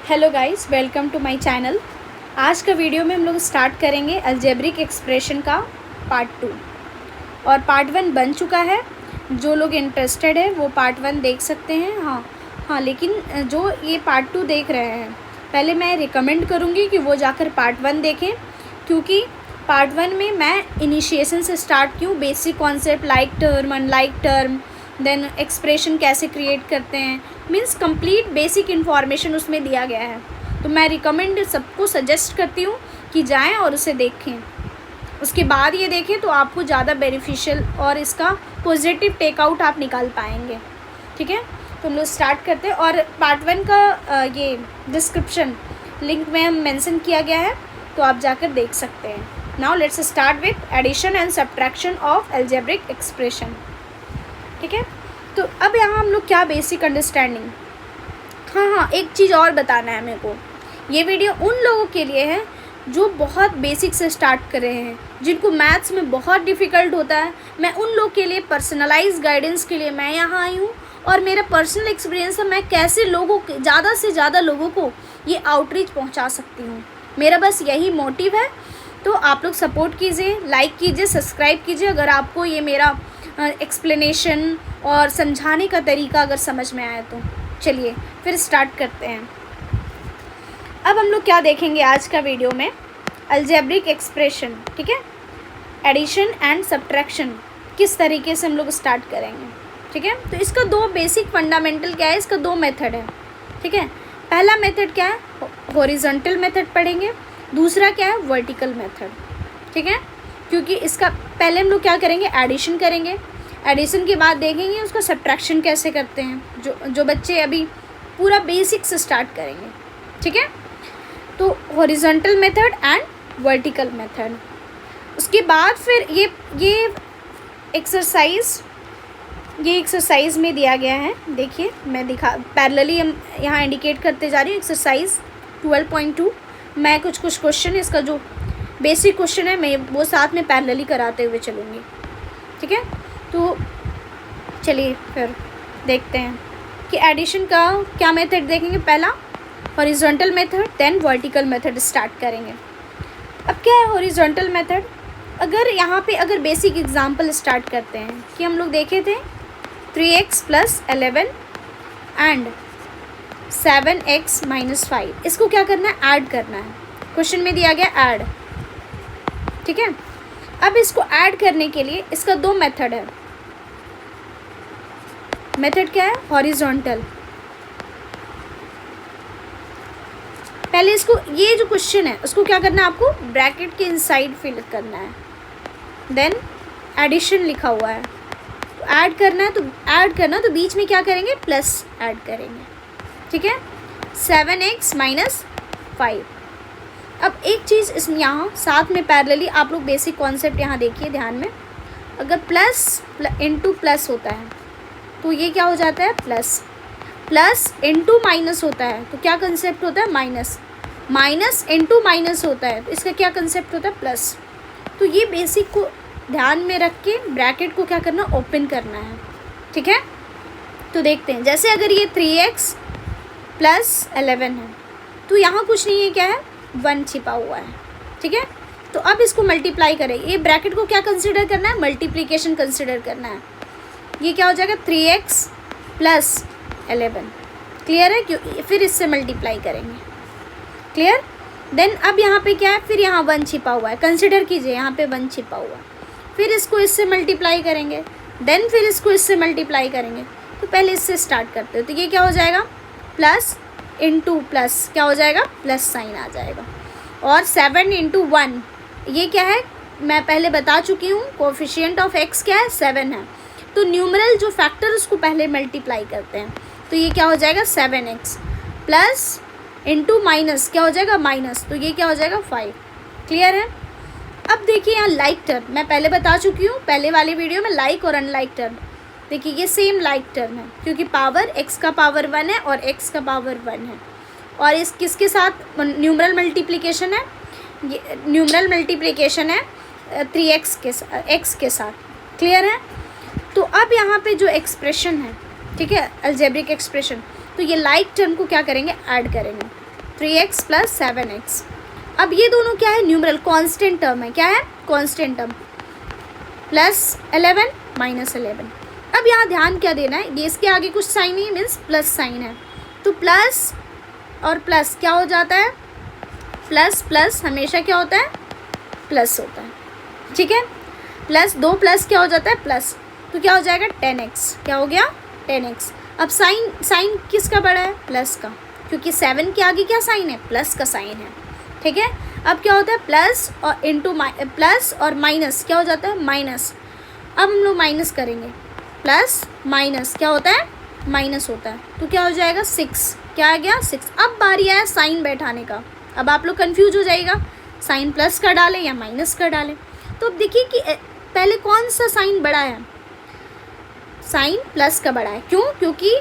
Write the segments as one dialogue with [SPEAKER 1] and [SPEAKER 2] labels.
[SPEAKER 1] Hello guys, welcome to my channel. आज का video में हम लोग स्टार्ट करेंगे अलजेब्रिक एक्सप्रेशन का पार्ट 2 और पार्ट 1 बन चुका है। जो लोग इंटरेस्टेड है वो पार्ट 1 देख सकते हैं। हाँ, लेकिन जो ये पार्ट 2 देख रहे हैं, पहले मैं रिकमेंड करूँगी कि वो जाकर पार्ट 1 देखें, क्योंकि पार्ट 1 में मैं इनिशिएशन से स्टार्ट की हूँ। Basic concept like term, unlike term, then expression कैसे क्रिएट करते हैं, मीन्स कंप्लीट बेसिक इन्फॉर्मेशन उसमें दिया गया है। तो मैं रिकमेंड सबको सजेस्ट करती हूँ कि जाएं और उसे देखें। उसके बाद ये देखें तो आपको ज़्यादा बेनिफिशियल और इसका पॉजिटिव टेकआउट आप निकाल पाएंगे। ठीक है, तो हम लोग स्टार्ट करते हैं। और पार्ट 1 का ये डिस्क्रिप्शन लिंक में हम मेंशन किया गया है, तो आप जाकर देख सकते हैं। Now let's start with addition and subtraction of algebraic expression. ठीक है, तो अब यहाँ हम लोग क्या बेसिक अंडरस्टैंडिंग। हाँ, एक चीज़ और बताना है मेरे को। ये वीडियो उन लोगों के लिए है जो बहुत बेसिक से स्टार्ट कर रहे हैं, जिनको मैथ्स में बहुत डिफ़िकल्ट होता है। मैं उन लोग के लिए पर्सनलाइज गाइडेंस के लिए मैं यहाँ आई हूँ, और मेरा पर्सनल एक्सपीरियंस है मैं कैसे लोगों के ज़्यादा से ज़्यादा लोगों को ये आउटरीच पहुँचा सकती हूँ। मेरा बस यही मोटिव है। तो आप लोग सपोर्ट कीजिए, लाइक कीजिए, सब्सक्राइब कीजिए अगर आपको ये मेरा एक्सप्लेनेशन और समझाने का तरीका अगर समझ में आए तो। चलिए फिर स्टार्ट करते हैं। अब हम लोग क्या देखेंगे आज का वीडियो में, अलजेब्रिक एक्सप्रेशन। ठीक है, एडिशन एंड सब्ट्रैक्शन किस तरीके से हम लोग स्टार्ट करेंगे। ठीक है, तो इसका दो बेसिक फंडामेंटल क्या है, इसका दो मेथड है। ठीक है, पहला मेथड क्या है, हॉरिजॉन्टल मेथड पढ़ेंगे। दूसरा क्या है, वर्टिकल मेथड। ठीक है, क्योंकि इसका पहले हम लोग क्या करेंगे, एडिशन करेंगे। एडिशन के बाद देखेंगे उसका सब्ट्रैक्शन कैसे करते हैं, जो बच्चे अभी पूरा बेसिक से स्टार्ट करेंगे। ठीक है, तो horizontal method and vertical method. उसके बाद फिर ये एक्सरसाइज में दिया गया है। देखिए मैं पैरेलली हम यहाँ इंडिकेट करते जा रही हूँ। एक्सरसाइज 12.2 मैं कुछ क्वेश्चन, इसका जो बेसिक क्वेश्चन है मैं वो साथ में पैरेलली कराते हुए चलूँगी। ठीक है, तो चलिए फिर देखते हैं कि एडिशन का क्या मेथड देखेंगे। पहला horizontal method, then vertical method start करेंगे। अब क्या है हॉरिजॉन्टल मेथड, अगर बेसिक एग्जांपल स्टार्ट करते हैं कि हम लोग देखे थे 3x + 11 एंड 7x - 5। इसको क्या करना है, ऐड करना है। क्वेश्चन में दिया गया ऐड। ठीक है, अब इसको ऐड करने के लिए इसका दो मेथड है। मेथड क्या है, हॉरिजॉन्टल। पहले इसको, ये जो क्वेश्चन है उसको क्या करना है, आपको ब्रैकेट के इनसाइड फिल करना है। देन एडिशन लिखा हुआ है, तो ऐड करना है, तो बीच में क्या करेंगे, प्लस ऐड करेंगे। ठीक है, 7x - 5। अब एक चीज़ इसमें यहाँ साथ में पैरेलली आप लोग बेसिक कॉन्सेप्ट यहाँ देखिए ध्यान में। अगर प्लस इंटू प्लस होता है तो ये क्या हो जाता है, प्लस इंटू माइनस होता है तो क्या कंसेप्ट होता है, माइनस इंटू माइनस होता है तो इसका क्या कंसेप्ट होता है, प्लस। तो ये बेसिक को ध्यान में रख के ब्रैकेट को क्या करना, ओपन करना है। ठीक है, तो देखते हैं। जैसे अगर ये 3x + 11 है तो यहाँ कुछ नहीं है, क्या है, 1 छिपा हुआ है। ठीक है, तो अब इसको मल्टीप्लाई करेंगे। ये ब्रैकेट को क्या कंसिडर करना है, मल्टीप्लिकेशन कंसिडर करना है। ये क्या हो जाएगा, 3x + 11। क्लियर है, क्यों, फिर इससे मल्टीप्लाई करेंगे। क्लियर। देन अब यहाँ पे क्या है, फिर यहाँ 1 छिपा हुआ है, कंसिडर कीजिए यहाँ पे 1 छिपा हुआ है। फिर इसको इससे मल्टीप्लाई करेंगे, देन फिर इसको इससे मल्टीप्लाई करेंगे। तो पहले इससे स्टार्ट करते हो, तो ये क्या हो जाएगा, प्लस इंटू प्लस क्या हो जाएगा, प्लस साइन आ जाएगा। और 7 × 1 ये क्या है, मैं पहले बता चुकी हूँ, कोएफिशिएंट ऑफ x क्या है, 7 है। तो न्यूमरल जो फैक्टर उसको पहले मल्टीप्लाई करते हैं, तो ये क्या हो जाएगा, 7x प्लस इंटू माइनस क्या हो जाएगा, माइनस, तो ये क्या हो जाएगा, 5। क्लियर है। अब देखिए यहाँ लाइक टर्म मैं पहले बता चुकी हूँ, पहले वाले वीडियो में लाइक और अनलाइक टर्म। देखिए ये सेम लाइक टर्म है, क्योंकि पावर x का पावर 1 है और x का पावर 1 है। और इस किसके साथ न्यूमरल मल्टीप्लिकेशन है, न्यूमरल मल्टीप्लिकेशन है 3x के साथ। क्लियर है। तो अब यहाँ पे जो एक्सप्रेशन है, ठीक है, अलजेब्रिक एक्सप्रेशन, तो ये लाइक टर्म को क्या करेंगे, ऐड करेंगे। 3x plus 7x। अब ये दोनों क्या है, न्यूमरल कांस्टेंट टर्म है। क्या है, कांस्टेंट टर्म। Plus 11 minus 11। अब यहाँ ध्यान क्या देना है, ये इसके आगे कुछ साइन नहीं मीन्स प्लस साइन है, तो प्लस और प्लस क्या हो जाता है, प्लस प्लस हमेशा क्या होता है, प्लस होता है। ठीक है, प्लस 2 प्लस क्या हो जाता है, प्लस, तो क्या हो जाएगा 10x। क्या हो गया, 10x। अब साइन किसका बड़ा है, प्लस का, क्योंकि 7 के आगे क्या साइन है, प्लस का साइन है। ठीक है, अब क्या होता है, प्लस और इंटू प्लस और माइनस क्या हो जाता है, माइनस। अब हम लोग माइनस करेंगे, प्लस माइनस क्या होता है, माइनस होता है, तो क्या हो जाएगा 6। क्या आ गया 6। अब बारी आया साइन बैठाने का। अब आप लोग कंफ्यूज हो जाएगा, साइन प्लस का डालें या माइनस का डालें। तो अब देखिए कि पहले कौन सा साइन बड़ा है, साइन प्लस का बड़ा है। क्यों, क्योंकि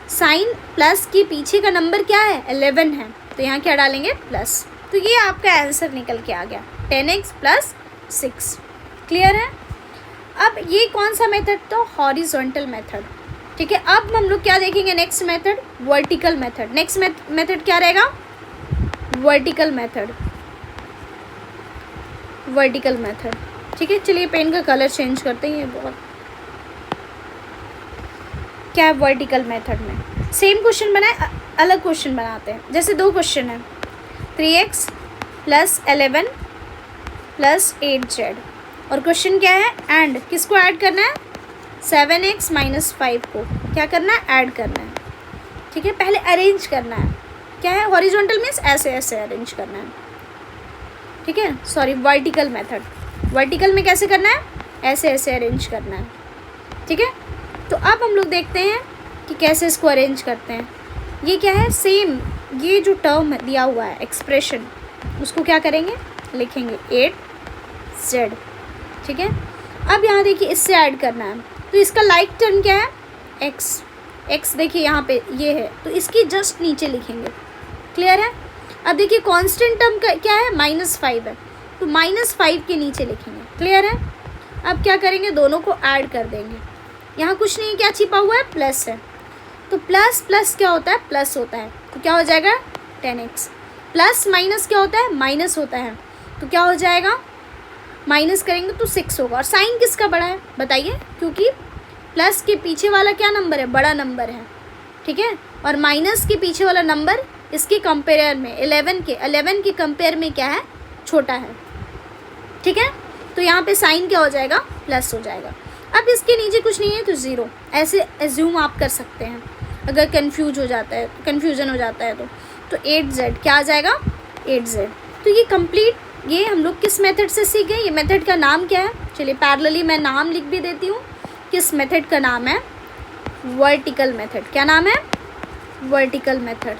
[SPEAKER 1] साइन प्लस के पीछे का नंबर क्या है, 11 है, तो यहाँ क्या डालेंगे, प्लस। तो ये आपका आंसर निकल के आ गया 10x प्लस 6। क्लियर है। अब ये कौन सा मेथड, तो हॉरिजॉन्टल मेथड। ठीक है, अब हम लोग क्या देखेंगे, next method vertical method. Next method क्या रहेगा, वर्टिकल मेथड, वर्टिकल मेथड। ठीक है, चलिए पेन का कलर चेंज करते हैं, ये बहुत क्या है वर्टिकल मेथड में। सेम क्वेश्चन बनाए, अलग क्वेश्चन बनाते हैं। जैसे 2 क्वेश्चन है, 3x प्लस 11 प्लस 8z, और क्वेश्चन क्या है, एंड किसको ऐड करना है, 7x माइनस 5 को क्या करना है, ऐड करना है। ठीक है, पहले अरेंज करना है। क्या है, हॉरिजॉन्टल मीन्स ऐसे ऐसे अरेंज करना है। ठीक है, सॉरी वर्टिकल मेथड, वर्टिकल में कैसे करना है, ऐसे ऐसे अरेंज करना है। ठीक है, तो अब हम लोग देखते हैं कि कैसे इसको अरेंज करते हैं। ये क्या है, सेम ये जो टर्म दिया हुआ है एक्सप्रेशन, उसको क्या करेंगे, लिखेंगे 8z। ठीक है, अब यहाँ देखिए इससे ऐड करना है, तो इसका लाइक टर्म क्या है, x देखिए यहाँ पे ये है, तो इसकी जस्ट नीचे लिखेंगे। क्लियर है। अब देखिए कांस्टेंट टर्म का क्या है, -5 है, तो -5 के नीचे लिखेंगे। क्लियर है। अब क्या करेंगे, दोनों को ऐड कर देंगे। यहाँ कुछ नहीं, क्या छिपा हुआ है, प्लस है, तो प्लस प्लस क्या होता है, प्लस होता है, तो क्या हो जाएगा 10x। प्लस माइनस क्या होता है, माइनस होता है, तो क्या हो जाएगा, माइनस करेंगे तो 6 होगा। और साइन किसका बड़ा है बताइए, क्योंकि प्लस के पीछे वाला क्या नंबर है, बड़ा नंबर है। ठीक है, और माइनस के पीछे वाला नंबर इसके कंपेयर में 11 के कंपेयर में क्या है, छोटा है। ठीक है, तो यहाँ पे साइन क्या हो जाएगा, प्लस हो जाएगा। अब इसके नीचे कुछ नहीं है तो 0, ऐसे एज्यूम आप कर सकते हैं अगर कन्फ्यूजन हो जाता है तो 8z क्या आ जाएगा, 8z। तो ये कंप्लीट, ये हम लोग किस मेथड से सीख गए, ये मेथड का नाम क्या है, चलिए पैरेलली मैं नाम लिख भी देती हूँ। किस मेथड का नाम है, वर्टिकल मेथड। क्या नाम है, वर्टिकल मेथड।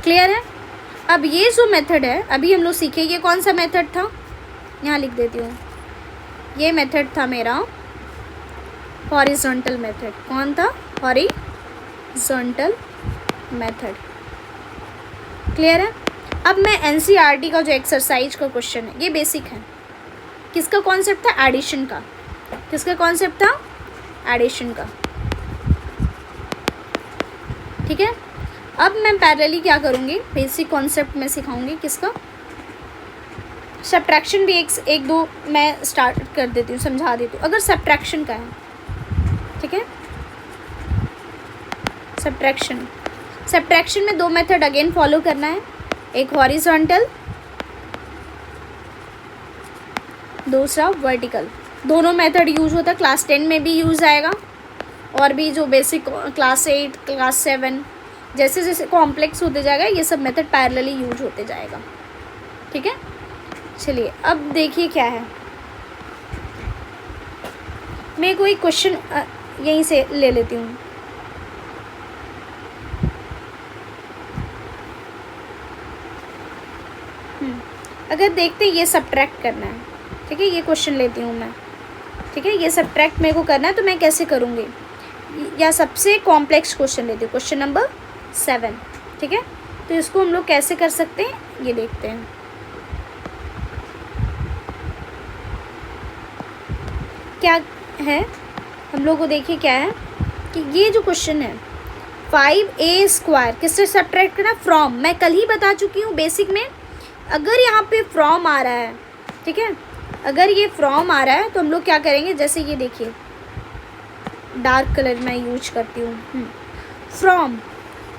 [SPEAKER 1] क्लियर है। अब ये जो मेथड है अभी हम लोग सीखे, ये कौन सा मेथड था, यहाँ लिख देती हूँ। ये मेथड था मेरा हॉरिजॉन्टल मेथड। कौन था, हॉरिजॉन्टल मेथड। क्लियर है। अब मैं एनसीईआरटी का जो एक्सरसाइज का क्वेश्चन है, ये बेसिक है। किसका कॉन्सेप्ट था, एडिशन का। किसका कॉन्सेप्ट था, एडिशन का। ठीक है, अब मैं पैरेलली क्या करूँगी, बेसिक कॉन्सेप्ट में सिखाऊंगी किसका, सब्ट्रैक्शन भी एक दो मैं स्टार्ट कर देती हूँ, समझा देती हूँ। अगर सब्ट्रैक्शन का है, ठीक है, सब्ट्रैक्शन में 2 मेथड अगेन फॉलो करना है, एक हॉरिजॉन्टल, दूसरा वर्टिकल। दोनों मेथड यूज होता है, क्लास 10 में भी यूज़ आएगा, और भी जो बेसिक क्लास 8 क्लास 7 जैसे जैसे कॉम्प्लेक्स होते जाएगा ये सब मेथड पैरेलली यूज होते जाएगा। ठीक है, चलिए अब देखिए क्या है। मैं कोई क्वेश्चन यहीं से ले लेती हूँ। अगर देखते ये सब्ट्रैक्ट करना है, ठीक है, ये क्वेश्चन लेती हूँ मैं। ठीक है, ये सब्ट्रैक्ट मेरे को करना है तो मैं कैसे करूँगी, या सबसे कॉम्प्लेक्स क्वेश्चन लेती हूँ, क्वेश्चन नंबर 7। ठीक है, तो इसको हम लोग कैसे कर सकते हैं ये देखते हैं। क्या है, हम लोग को देखिए क्या है कि ये जो क्वेश्चन है 5a² किससे सब्ट्रैक्ट करना? फ्रॉम। मैं कल ही बता चुकी हूँ बेसिक में, अगर यहाँ पे फ्रॉम आ रहा है, ठीक है, अगर ये फ्रॉम आ रहा है तो हम लोग क्या करेंगे, जैसे ये देखिए डार्क कलर मैं यूज करती हूँ, फ्रॉम,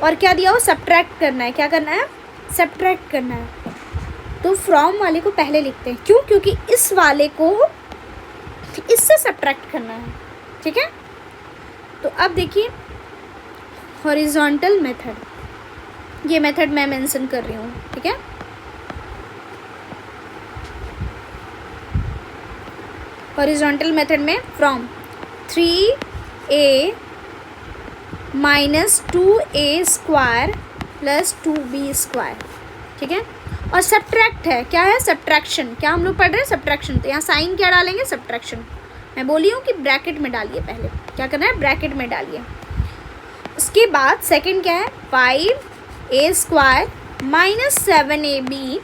[SPEAKER 1] और क्या दिया हो? सब्ट्रैक्ट करना है। क्या करना है? सब्ट्रैक्ट करना है। तो फ्रॉम वाले को पहले लिखते हैं, क्यों? क्योंकि इस वाले को इससे सब्ट्रैक्ट करना है, ठीक है। तो अब देखिए हॉरिजॉन्टल मेथड, ये मेथड मैं मेंशन कर रही हूँ, ठीक है। हॉरिजॉन्टल मेथड में फ्रॉम 3a - 2a² + 2b², ठीक है। और सब्ट्रैक्ट है, क्या है? सब्ट्रैक्शन। क्या हम लोग पढ़ रहे हैं? सब्ट्रैक्शन। तो यहाँ साइन क्या डालेंगे? सब्ट्रैक्शन। मैं बोली हूँ कि ब्रैकेट में डालिए, पहले क्या करना है? ब्रैकेट में डालिए। उसके बाद सेकंड क्या है? 5a² - 7ab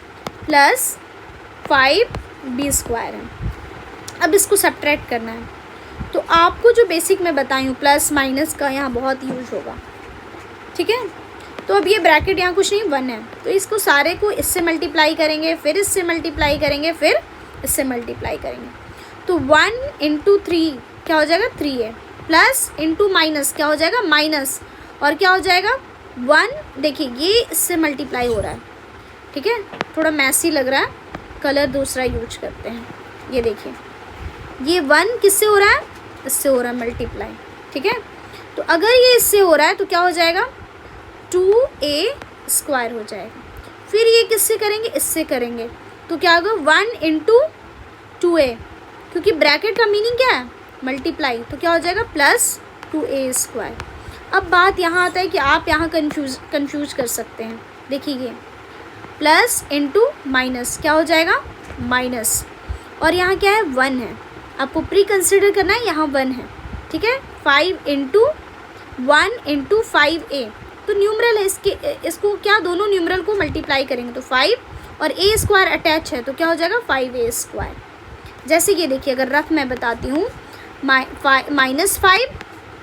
[SPEAKER 1] + 5b² है। अब इसको सब्ट्रैक्ट करना है। तो आपको जो बेसिक में बताई हूँ प्लस माइनस का यहाँ बहुत यूज होगा, ठीक है। तो अब ये ब्रैकेट यहाँ कुछ नहीं, 1 है, तो इसको सारे को इससे मल्टीप्लाई करेंगे, फिर इससे मल्टीप्लाई करेंगे, फिर इससे मल्टीप्लाई करेंगे। तो 1 × 3 क्या हो जाएगा? 3 है, प्लस इंटू माइनस क्या हो जाएगा? माइनस, और क्या हो जाएगा? 1। देखिए ये इससे मल्टीप्लाई हो रहा है, ठीक है। थोड़ा मैसी लग रहा है, कलर दूसरा यूज करते हैं। ये देखिए ये 1 किससे हो रहा है? इससे हो रहा है मल्टीप्लाई, ठीक है। तो अगर ये इससे हो रहा है तो क्या हो जाएगा? 2a² हो जाएगा। फिर ये किससे करेंगे? इससे करेंगे, तो क्या होगा? 1 × 2a, क्योंकि ब्रैकेट का मीनिंग क्या है? मल्टीप्लाई। तो क्या हो जाएगा? Plus 2a²। अब बात यहाँ आता है कि आप यहाँ कंफ्यूज कर सकते हैं। देखिए ये प्लस इंटू माइनस क्या हो जाएगा? माइनस, और यहाँ क्या है? 1 है। आपको प्री कंसिडर करना है, यहाँ 1 है, ठीक है। 5 × 1 × 5a, तो न्यूमरल है इसको क्या? दोनों न्यूमरल को मल्टीप्लाई करेंगे तो 5 और a² अटैच है तो क्या हो जाएगा? 5a²। जैसे ये देखिए, अगर रफ मैं बताती हूँ, -5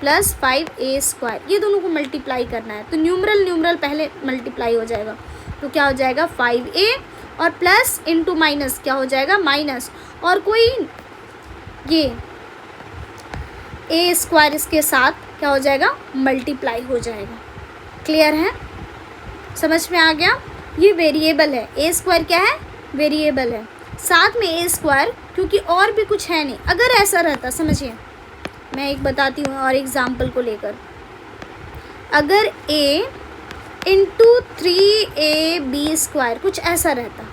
[SPEAKER 1] + 5a², ये दोनों को मल्टीप्लाई करना है तो न्यूमरल पहले मल्टीप्लाई हो जाएगा, तो क्या हो जाएगा? 5a, और प्लस इंटू माइनस क्या हो जाएगा? माइनस, और कोई ये a² इसके साथ क्या हो जाएगा? मल्टीप्लाई हो जाएगा। क्लियर है? समझ में आ गया? ये वेरिएबल है, a² क्या है? वेरिएबल है, साथ में a², क्योंकि और भी कुछ है नहीं। अगर ऐसा रहता, समझिए मैं एक बताती हूँ और एग्जाम्पल को लेकर, अगर a × 3ab² कुछ ऐसा रहता,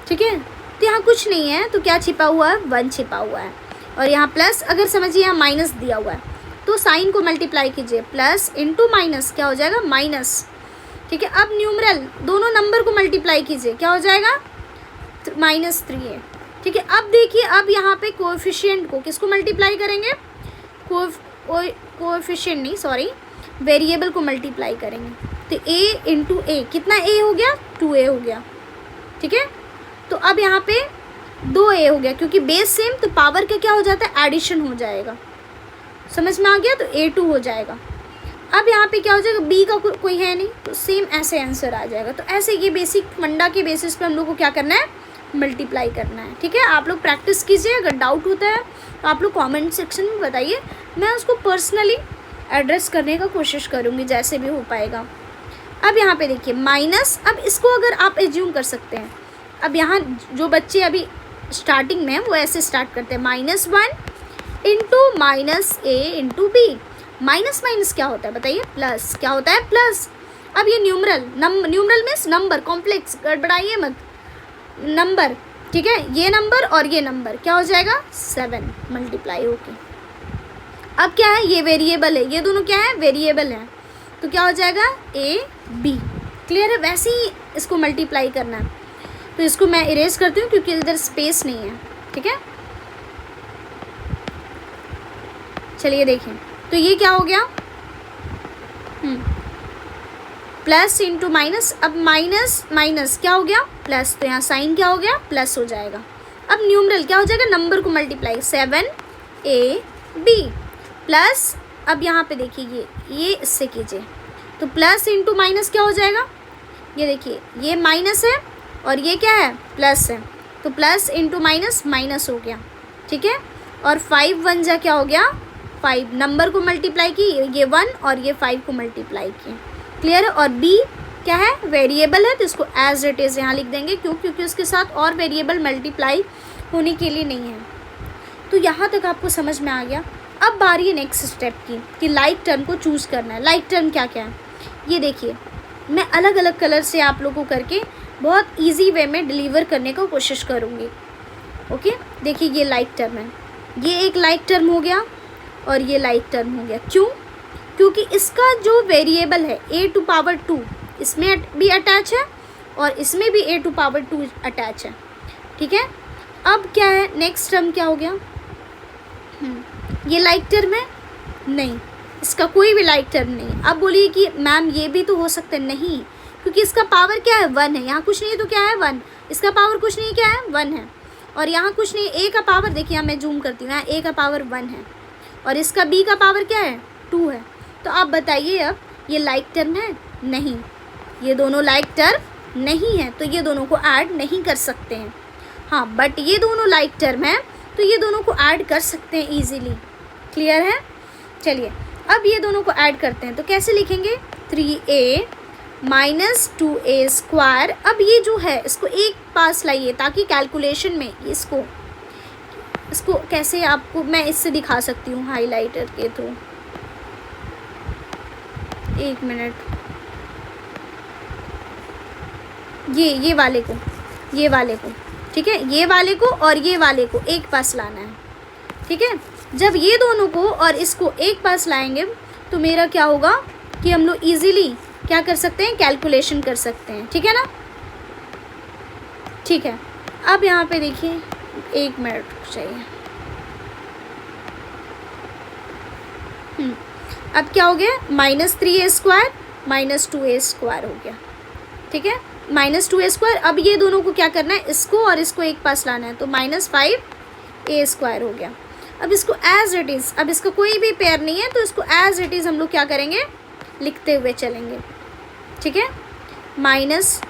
[SPEAKER 1] ठीक है, तो यहाँ कुछ नहीं है, तो क्या छिपा हुआ है? 1 छिपा हुआ है, और यहाँ प्लस, अगर समझिए यहाँ माइनस दिया हुआ है तो साइन को मल्टीप्लाई कीजिए, प्लस इंटू माइनस क्या हो जाएगा? माइनस, ठीक है। अब न्यूमरल दोनों नंबर को मल्टीप्लाई कीजिए, क्या हो जाएगा? -3 है, ठीक है। अब देखिए, अब यहाँ पे कोएफिशिएंट को किसको मल्टीप्लाई करेंगे? कोएफिशिएंट नहीं, सॉरी, वेरिएबल को मल्टीप्लाई करेंगे। तो a × a, कितना a हो गया? 2a हो गया, ठीक है। तो अब यहाँ पे 2a हो गया, क्योंकि बेस सेम, तो पावर का क्या हो जाता है? एडिशन हो जाएगा। समझ में आ गया? तो a2 हो जाएगा। अब यहाँ पे क्या हो जाएगा? b का कोई है नहीं, तो सेम ऐसे आंसर आ जाएगा। तो ऐसे ये बेसिक फंडा के बेसिस पे हम लोग को क्या करना है? मल्टीप्लाई करना है, ठीक है। आप लोग प्रैक्टिस कीजिए, अगर डाउट होता है तो आप लोग कमेंट सेक्शन में बताइए, मैं उसको पर्सनली एड्रेस करने का कोशिश करूँगी जैसे भी हो पाएगा। अब यहाँ पे देखिए माइनस, अब इसको अगर आप एज्यूम कर सकते हैं, अब यहाँ जो बच्चे अभी स्टार्टिंग में वो ऐसे स्टार्ट करते हैं, -1 × -a × b। माइनस माइनस क्या होता है बताइए? प्लस। क्या होता है? प्लस। अब ये न्यूमरल मीन्स नंबर, कॉम्प्लेक्स, गड़बड़ाइए मत, नंबर, ठीक है। ये नंबर और ये नंबर क्या हो जाएगा? 7 मल्टीप्लाई होके। अब क्या है? ये वेरिएबल है, ये दोनों क्या है? वेरिएबल है, तो क्या हो जाएगा? a b। क्लियर है? वैसे ही इसको मल्टीप्लाई करना है, तो इसको मैं इरेज करती हूँ क्योंकि इधर स्पेस नहीं है, ठीक है। चलिए देखें, तो ये क्या हो गया? प्लस इंटू माइनस, अब माइनस माइनस क्या हो गया? प्लस, तो यहाँ साइन क्या हो गया? प्लस हो जाएगा। अब न्यूमरल क्या हो जाएगा? नंबर को मल्टीप्लाई, 7ab प्लस, अब यहाँ पे देखिए ये इससे कीजिए, तो प्लस इंटू माइनस क्या हो जाएगा, ये देखिए ये माइनस है और ये क्या है प्लस है, तो प्लस इंटू माइनस माइनस हो गया, ठीक है। और 5 1 जा क्या हो गया 5, नंबर को मल्टीप्लाई की, ये 1 और ये 5 को मल्टीप्लाई किए, क्लियर है। और बी क्या है वेरिएबल है, तो इसको एज इट इज़ यहाँ लिख देंगे, क्यों, क्योंकि उसके साथ और वेरिएबल मल्टीप्लाई होने के लिए नहीं है। तो यहाँ तक आपको समझ में आ गया। अब बारी है नेक्स्ट स्टेप की कि लाइक टर्म को चूज़ करना है। लाइक टर्म क्या क्या है ये देखिए, मैं अलग अलग कलर से आप लोगों को करके बहुत इजी वे में डिलीवर करने की कोशिश करूँगी। ओके, देखिए ये लाइक टर्म है, ये एक लाइक टर्म हो गया और ये लाइक टर्म हो गया। क्यों, क्योंकि इसका जो वेरिएबल है a⁴ इसमें भी अटैच है और इसमें भी a⁴ अटैच है, ठीक है। अब क्या है नेक्स्ट टर्म क्या हो गया, ये लाइक टर्म है नहीं, इसका कोई भी लाइक टर्म नहीं। अब बोलिए कि मैम ये भी तो हो सकता है, नहीं, क्योंकि इसका पावर क्या है 1 है, यहाँ कुछ नहीं है तो क्या है 1, इसका पावर कुछ नहीं क्या है 1 है, और यहाँ कुछ नहीं, a का पावर देखिए यहाँ मैं जूम करती हूँ, यहाँ a का पावर 1 है और इसका b का पावर क्या है 2 है। तो आप बताइए अब ये लाइक टर्म है, नहीं, ये दोनों लाइक टर्म नहीं है, तो ये दोनों को ऐड नहीं कर सकते हैं। हाँ, बट ये दोनों लाइक टर्म है तो ये दोनों को ऐड कर सकते हैं ईजिली, क्लियर है। चलिए अब ये दोनों को ऐड करते हैं, तो कैसे लिखेंगे 3a माइनस 2a²। अब ये जो है इसको एक पास लाइए ताकि कैलकुलेशन में इसको कैसे आपको मैं इससे दिखा सकती हूँ हाइलाइटर के थ्रू। एक मिनट, ये वाले को ठीक है, ये वाले को और ये वाले को एक पास लाना है, ठीक है। जब ये दोनों को और इसको एक पास लाएंगे तो मेरा क्या होगा कि हम लोग इजीली क्या कर सकते हैं, कैलकुलेशन कर सकते हैं, ठीक है ना। ठीक है, अब यहाँ पे देखिए, एक मिनट चाहिए। अब क्या हो गया -3a² माइनस 2a² हो गया, ठीक है, -2a²। अब ये दोनों को क्या करना है, इसको और इसको एक पास लाना है, तो -5a² हो गया। अब इसको एज इट इज़, अब इसका कोई भी पेयर नहीं है तो इसको एज इट इज़ हम लोग क्या करेंगे, लिखते हुए चलेंगे, ठीक है। माइनस,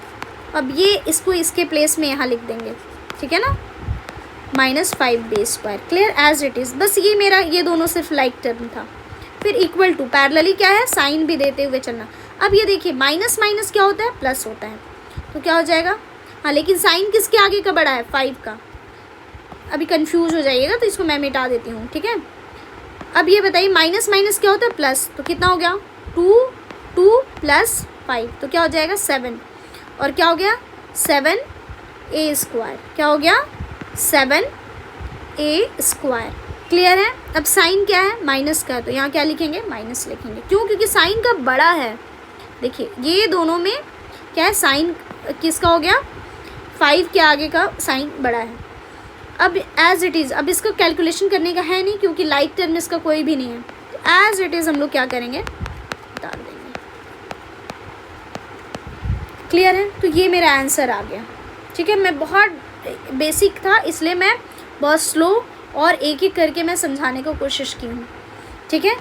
[SPEAKER 1] अब ये इसको इसके प्लेस में यहाँ लिख देंगे, ठीक है ना, -5b², clear, as it is. बस ये मेरा ये दोनों सिर्फ लाइक टर्म था। फिर इक्वल टू, पैरेलली क्या है, साइन भी देते हुए चलना। अब ये देखिए माइनस माइनस क्या होता है, प्लस होता है, तो क्या हो जाएगा, हाँ, लेकिन साइन किसके आगे का बड़ा है, 5 का। अभी कंफ्यूज हो जाइएगा तो इसको मैं मिटा देती हूँ, ठीक है। अब ये बताइए माइनस माइनस क्या होता है, प्लस, तो कितना हो गया 2 + 5, तो क्या हो जाएगा 7, और क्या हो गया 7a², क्या हो गया 7a², क्लियर है। अब साइन क्या है, माइनस का है, तो यहाँ क्या लिखेंगे, माइनस लिखेंगे। क्यों, क्योंकि साइन का बड़ा है। देखिए ये दोनों में क्या है, साइन किसका हो गया, 5 के आगे का साइन बड़ा है। अब एज इट इज़, अब इसका कैलकुलेशन करने का है नहीं क्योंकि लाइक टर्म इसका कोई भी नहीं है, तो एज इट इज़ हम लोग क्या करेंगे, डाल देंगे, क्लियर है। तो ये मेरा आंसर आ गया, ठीक है। मैं बहुत बेसिक था इसलिए मैं बहुत स्लो और एक एक करके मैं समझाने की कोशिश की हूँ, ठीक है।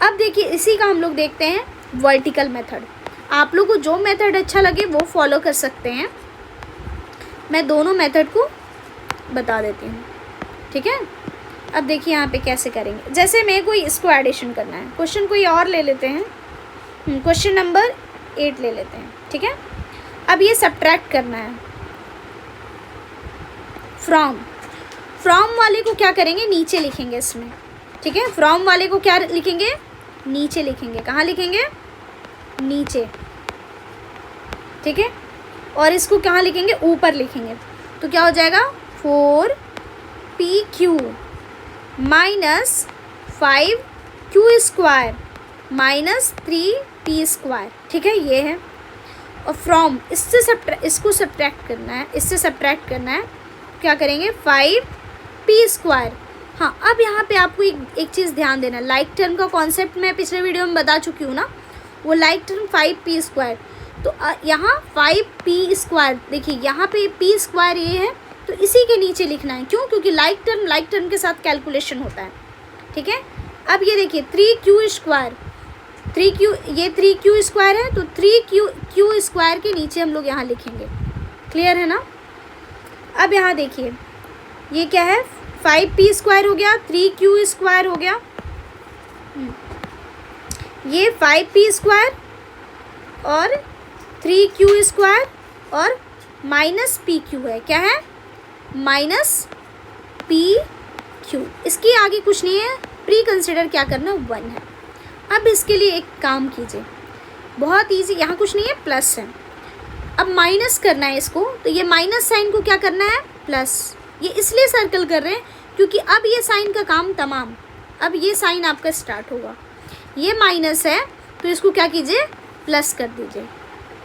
[SPEAKER 1] अब देखिए इसी का हम लोग देखते हैं वर्टिकल मेथड। आप लोग को जो मेथड अच्छा लगे वो फॉलो कर सकते हैं, मैं दोनों मेथड को बता देती हूँ, ठीक है। अब देखिए यहाँ पे कैसे करेंगे, जैसे मैं कोई इसको एडिशन करना है, क्वेश्चन कोई और ले लेते हैं, क्वेश्चन नंबर 8 ले लेते हैं, ठीक है। अब ये सब्ट्रैक्ट करना है, फ्रॉम वाले को क्या करेंगे, नीचे लिखेंगे इसमें, ठीक है। फ्रॉम वाले को क्या लिखेंगे, नीचे लिखेंगे, कहाँ लिखेंगे, नीचे, ठीक है। और इसको कहाँ लिखेंगे, ऊपर लिखेंगे, तो क्या हो जाएगा 4pq -5q² -3p², ठीक है, ये है। और फ्रॉम इसको सब्ट्रैक्ट करना है, इससे सब्ट्रैक्ट करना है, क्या करेंगे 5p²। हाँ, अब यहाँ पे आपको एक चीज़ ध्यान देना, लाइक टर्म का कॉन्सेप्ट मैं पिछले वीडियो में बता चुकी हूँ ना, वो लाइक टर्म 5p², तो यहाँ 5p², देखिए यहाँ पे p² ये है, तो इसी के नीचे लिखना है। क्यों, क्योंकि लाइक टर्म के साथ कैलकुलेशन होता है, ठीक है। अब ये देखिए 3q² ये 3q² है, तो 3q² के नीचे हम लोग यहाँ लिखेंगे। क्लियर है ना? अब यहाँ देखिए, ये क्या है, 5p² हो गया, 3q² हो गया, ये 5p² और 3q² और माइनस pq है। क्या है? Minus pq। इसके आगे कुछ नहीं है, प्री कंसिडर क्या करना, 1 है। अब इसके लिए एक काम कीजिए, बहुत इजी, यहाँ कुछ नहीं है, प्लस है। अब माइनस करना है इसको, तो ये माइनस साइन को क्या करना है, प्लस। ये इसलिए सर्कल कर रहे हैं क्योंकि अब ये साइन का काम तमाम, अब ये साइन आपका स्टार्ट होगा। ये माइनस है तो इसको क्या कीजिए, प्लस कर दीजिए।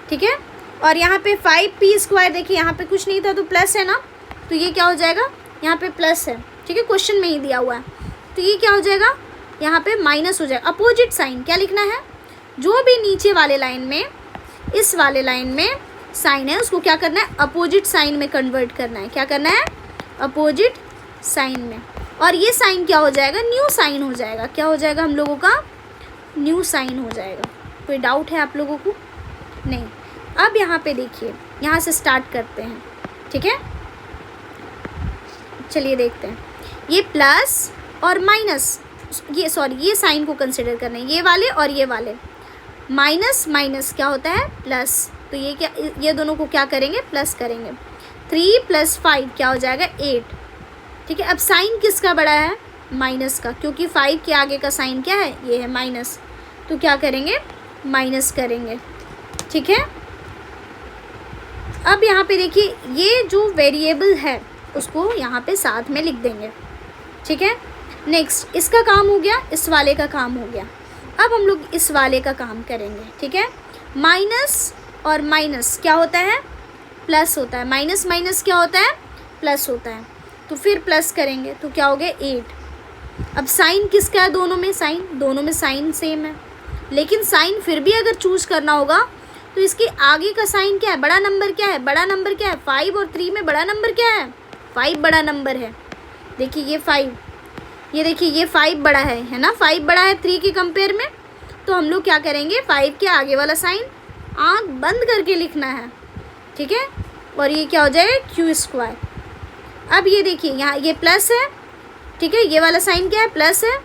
[SPEAKER 1] ठीक है? और यहाँ पे 5p², देखिए यहाँ पे कुछ नहीं था तो प्लस है ना, तो ये क्या हो जाएगा, यहाँ पे प्लस है। ठीक है? क्वेश्चन में ही दिया हुआ है, तो ये क्या हो जाएगा, यहाँ पे माइनस हो जाएगा। अपोजिट साइन क्या लिखना है, जो भी नीचे वाले लाइन में, इस वाले लाइन में साइन है उसको क्या करना है, अपोजिट साइन में कन्वर्ट करना है। क्या करना है, अपोजिट साइन में। और ये साइन क्या हो जाएगा, न्यू साइन हो जाएगा। क्या हो जाएगा हम लोगों का, न्यू साइन हो जाएगा। कोई डाउट है आप लोगों को? नहीं। अब यहाँ पे देखिए, यहाँ से स्टार्ट करते हैं। ठीक है? चलिए देखते हैं। ये प्लस और माइनस, ये साइन को कंसिडर करना है, ये वाले और ये वाले। माइनस माइनस क्या होता है, प्लस। तो ये क्या, ये दोनों को क्या करेंगे, प्लस करेंगे। 3 + 5 क्या हो जाएगा, 8। ठीक है? अब साइन किसका बड़ा है, माइनस का, क्योंकि 5 के आगे का साइन क्या है, ये है माइनस। तो क्या करेंगे, माइनस करेंगे। ठीक है? अब यहाँ पे देखिए, ये जो वेरिएबल है उसको यहाँ पे साथ में लिख देंगे। ठीक है? नेक्स्ट, इसका काम हो गया, इस वाले का काम हो गया। अब हम लोग इस वाले का काम करेंगे। ठीक है? माइनस और माइनस क्या होता है, प्लस होता है। माइनस माइनस क्या होता है, प्लस होता है। तो फिर प्लस करेंगे तो क्या हो गया, 8। अब साइन किसका है, दोनों में साइन सेम है, लेकिन साइन फिर भी अगर चूज करना होगा तो इसके आगे का साइन क्या है, बड़ा नंबर क्या है, 5 और 3 में बड़ा नंबर क्या है, 5 बड़ा नंबर है। देखिए ये 5, ये देखिए ये 5 बड़ा है ना, 5 बड़ा है 3 के कंपेयर में। तो हम लोग क्या करेंगे, 5 के आगे वाला साइन आँख बंद करके लिखना है। ठीक है? और ये क्या हो जाएगा, q²। अब ये देखिए, यहाँ ये प्लस है। ठीक है? ये वाला साइन क्या है, प्लस है,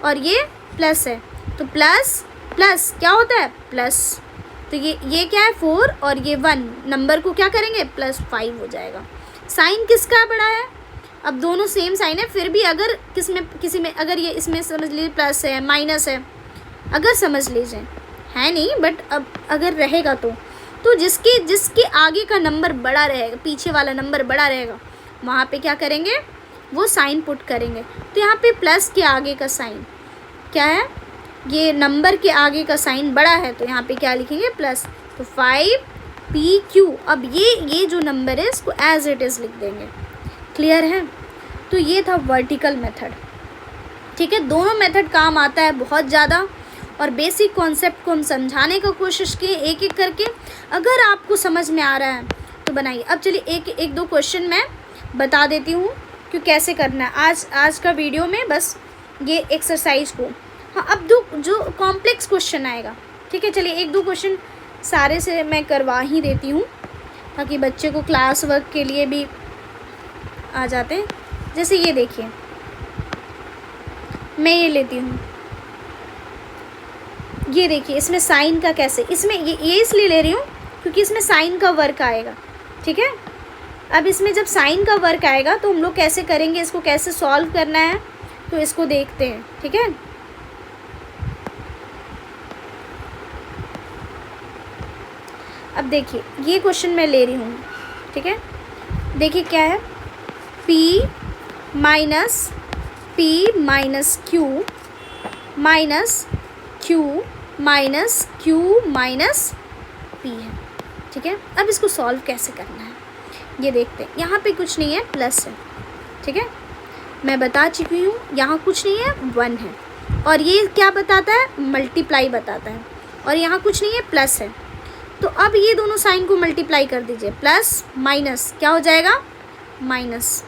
[SPEAKER 1] और ये प्लस है। तो प्लस प्लस क्या होता है, प्लस। तो ये क्या है, 4 और ये 1, नंबर को क्या करेंगे, +5 हो जाएगा। साइन किसका बड़ा है, अब दोनों सेम साइन है, फिर भी अगर किसी में अगर ये इसमें समझ लीजिए प्लस है, माइनस है, अगर समझ लीजिए, है नहीं बट अब अगर रहेगा तो जिसके आगे का नंबर बड़ा रहेगा, पीछे वाला नंबर बड़ा रहेगा, वहाँ पे क्या करेंगे, वो साइन पुट करेंगे। तो यहाँ पे प्लस के आगे का साइन क्या है, ये नंबर के आगे का साइन बड़ा है, तो यहाँ पे क्या लिखेंगे, प्लस। तो 5pq। अब ये जो नंबर है इसको एज इट इज़ लिख देंगे। क्लियर है? तो ये था वर्टिकल मेथड। ठीक है? दोनों मेथड काम आता है बहुत ज़्यादा, और बेसिक कॉन्सेप्ट को हम समझाने का कोशिश किए एक एक करके। अगर आपको समझ में आ रहा है तो बनाइए। अब चलिए एक दो क्वेश्चन मैं बता देती हूँ कि कैसे करना है। आज का वीडियो में बस ये एक्सरसाइज को, हाँ अब जो कॉम्प्लेक्स क्वेश्चन आएगा। ठीक है? चलिए 1-2 क्वेश्चन सारे से मैं करवा ही देती हूँ ताकि बच्चे को क्लास वर्क के लिए भी आ जाते हैं। जैसे ये देखिए, मैं ये लेती हूँ, ये देखिए इसमें साइन का कैसे, इसमें ये इसलिए ले रही हूँ क्योंकि इसमें साइन का वर्क आएगा। ठीक है? अब इसमें जब साइन का वर्क आएगा तो हम लोग कैसे करेंगे, इसको कैसे सॉल्व करना है, तो इसको देखते हैं। ठीक है? अब देखिए ये क्वेश्चन मैं ले रही हूँ। ठीक है? देखिए क्या है, p minus q minus q minus q minus p है। ठीक है? अब इसको सॉल्व कैसे करना है ये देखते हैं। यहाँ पे कुछ नहीं है, प्लस है। ठीक है? मैं बता चुकी हूँ, यहाँ कुछ नहीं है, 1 है, और ये क्या बताता है, मल्टीप्लाई बताता है, और यहाँ कुछ नहीं है, प्लस है। तो अब ये दोनों साइन को मल्टीप्लाई कर दीजिए, प्लस माइनस क्या हो जाएगा, माइनस,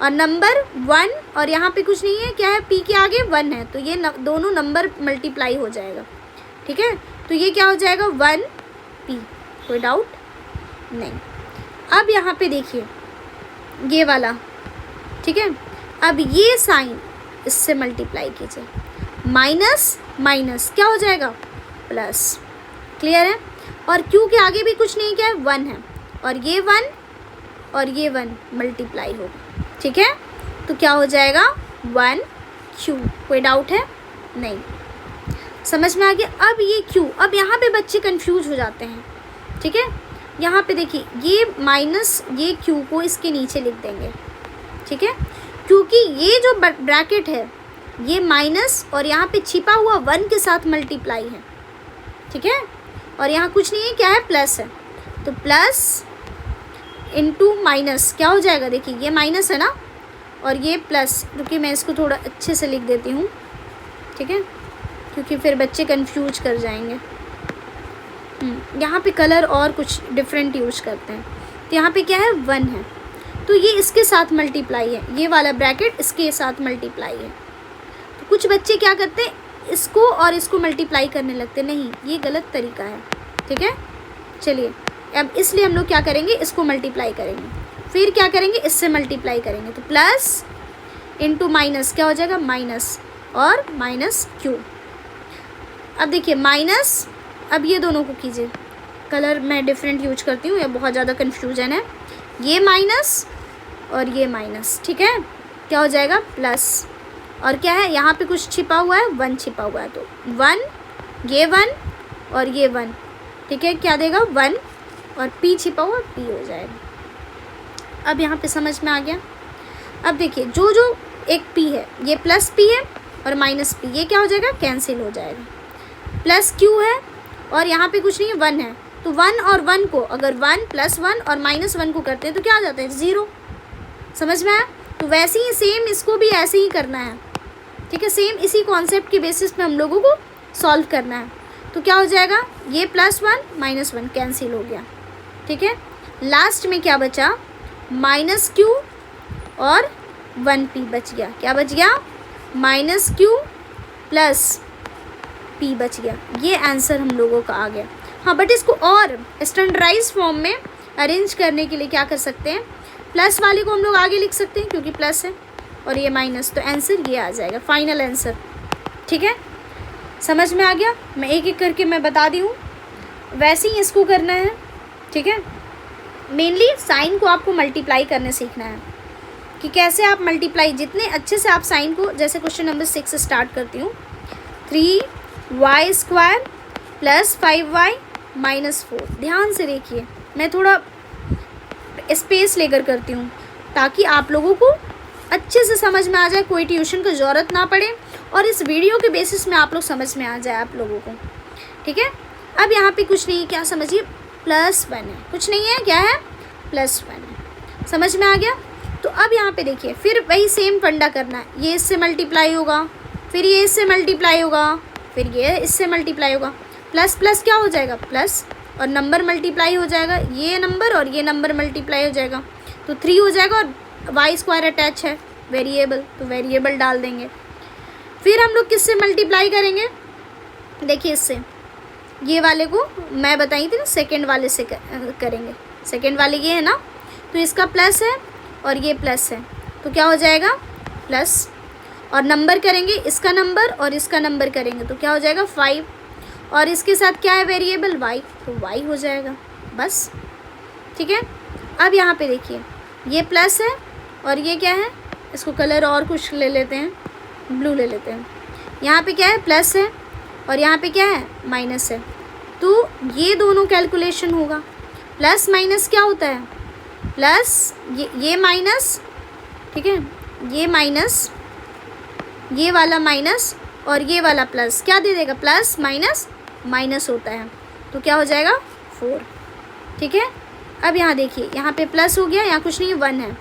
[SPEAKER 1] और नंबर 1, और यहाँ पे कुछ नहीं है, क्या है, p के आगे 1 है, तो ये दोनों नंबर मल्टीप्लाई हो जाएगा। ठीक ठीक है। तो ये क्या हो जाएगा 1p, कोई डाउट नहीं। अब यहाँ पे देखिए ये वाला, ठीक है। अब ये साइन इससे मल्टीप्लाई कीजिए, माइनस माइनस क्या हो जाएगा प्लस, क्लियर है। और क्यू के आगे भी कुछ नहीं, क्या है 1 है, और ये 1 और ये 1 मल्टीप्लाई होगा, ठीक है। तो क्या हो जाएगा 1q, कोई डाउट है नहीं, समझ में आ गया। अब ये q, अब यहाँ पे बच्चे कंफ्यूज हो जाते हैं, ठीक है। यहाँ पे देखिए ये माइनस ये q को इसके नीचे लिख देंगे, ठीक है, क्योंकि ये जो ब्रैकेट है ये माइनस और यहाँ पे छिपा हुआ 1 के साथ मल्टीप्लाई है, ठीक है। और यहाँ कुछ नहीं है, क्या है प्लस है, तो प्लस इंटू माइनस क्या हो जाएगा, देखिए ये माइनस है ना और ये प्लस, रुकिए मैं इसको थोड़ा अच्छे से लिख देती हूँ, ठीक है, क्योंकि फिर बच्चे कंफ्यूज कर जाएंगे। यहाँ पे कलर और कुछ डिफरेंट यूज करते हैं। तो यहाँ पे क्या है 1 है, तो ये इसके साथ मल्टीप्लाई है, ये वाला ब्रैकेट इसके साथ मल्टीप्लाई है। तो कुछ बच्चे क्या करते हैं, इसको और इसको मल्टीप्लाई करने लगते, नहीं ये गलत तरीका है, ठीक है। चलिए अब इसलिए हम लोग क्या करेंगे, इसको मल्टीप्लाई करेंगे, फिर क्या करेंगे इससे मल्टीप्लाई करेंगे, तो प्लस इंटू माइनस क्या हो जाएगा माइनस और माइनस q। अब देखिए माइनस, अब ये दोनों को कीजिए, कलर मैं डिफरेंट यूज करती हूँ, ये बहुत ज़्यादा कन्फ्यूजन है, ये माइनस और ये माइनस, ठीक है, क्या हो जाएगा प्लस, और क्या है यहाँ पे कुछ छिपा हुआ है 1 छिपा हुआ है, तो 1 ये 1 और ये 1, ठीक है, क्या देगा 1 और p छिपा हुआ p हो जाएगा। अब यहाँ पे समझ में आ गया। अब देखिए जो जो एक p है ये प्लस p है और माइनस p, ये क्या हो जाएगा कैंसिल हो जाएगा, प्लस q है और यहाँ पे कुछ नहीं है 1 है, तो 1 और 1 को अगर 1 प्लस 1 और माइनस 1 को करते हैं तो क्या आ जाता है 0, समझ में आया। तो वैसे ही सेम इसको भी ऐसे ही करना है, ठीक है, सेम इसी कॉन्सेप्ट के बेसिस पे हम लोगों को सॉल्व करना है। तो क्या हो जाएगा ये +1 -1 कैंसिल हो गया, ठीक है। लास्ट में क्या बचा -q और 1p बच गया, क्या बच गया -q + p बच गया। ये आंसर हम लोगों का आ गया। हाँ बट इसको और स्टैंडर्डाइज फॉर्म में अरेंज करने के लिए क्या कर सकते हैं, प्लस वाले को हम लोग आगे लिख सकते हैं क्योंकि प्लस है और ये माइनस, तो आंसर ये आ जाएगा फाइनल आंसर, ठीक है। समझ में आ गया। मैं एक एक करके मैं बता दी हूँ, वैसे ही इसको करना है, ठीक है। मेनली साइन को आपको मल्टीप्लाई करने सीखना है कि कैसे आप मल्टीप्लाई, जितने अच्छे से आप साइन को, जैसे क्वेश्चन नंबर 6 स्टार्ट करती हूँ, 3y² + 5y - 4। ध्यान से देखिए, मैं थोड़ा स्पेस लेकर करती हूँ ताकि आप लोगों को अच्छे से समझ में आ जाए, कोई ट्यूशन की ज़रूरत ना पड़े और इस वीडियो के बेसिस में आप लोग समझ में आ जाए आप लोगों को, ठीक है। अब यहाँ पे कुछ नहीं, क्या समझिए +1 है, कुछ नहीं है, क्या है +1 है, समझ में आ गया। तो अब यहाँ पे देखिए फिर वही सेम फंडा करना है, ये इससे मल्टीप्लाई होगा, फिर ये इससे मल्टीप्लाई होगा, फिर ये इससे मल्टीप्लाई होगा, प्लस प्लस क्या हो जाएगा प्लस, और नंबर मल्टीप्लाई हो जाएगा, ये नंबर और ये नंबर मल्टीप्लाई हो जाएगा, तो 3 हो जाएगा। और y² अटैच है वेरिएबल, तो वेरिएबल डाल देंगे। फिर हम लोग किससे मल्टीप्लाई करेंगे, देखिए इससे, ये वाले को मैं बताई थी ना सेकेंड वाले से करेंगे, सेकेंड वाले ये है ना, तो इसका प्लस है और ये प्लस है, तो क्या हो जाएगा प्लस, और नंबर करेंगे, इसका नंबर और इसका नंबर करेंगे तो क्या हो जाएगा 5, और इसके साथ क्या है वेरिएबल y, तो y हो जाएगा बस, ठीक है। अब यहाँ पे देखिए ये प्लस है और ये क्या है, इसको कलर और कुछ ले लेते हैं, ब्लू ले लेते हैं। यहाँ पे क्या है प्लस है और यहाँ पे क्या है माइनस है, तो ये दोनों कैलकुलेशन होगा। प्लस माइनस क्या होता है, प्लस ये माइनस, ठीक है, ये माइनस, ये वाला माइनस और ये वाला प्लस, क्या दे देगा प्लस माइनस माइनस होता है, तो क्या हो जाएगा 4, ठीक है। अब यहाँ देखिए यहाँ पे प्लस हो गया, यहाँ कुछ नहीं 1 है,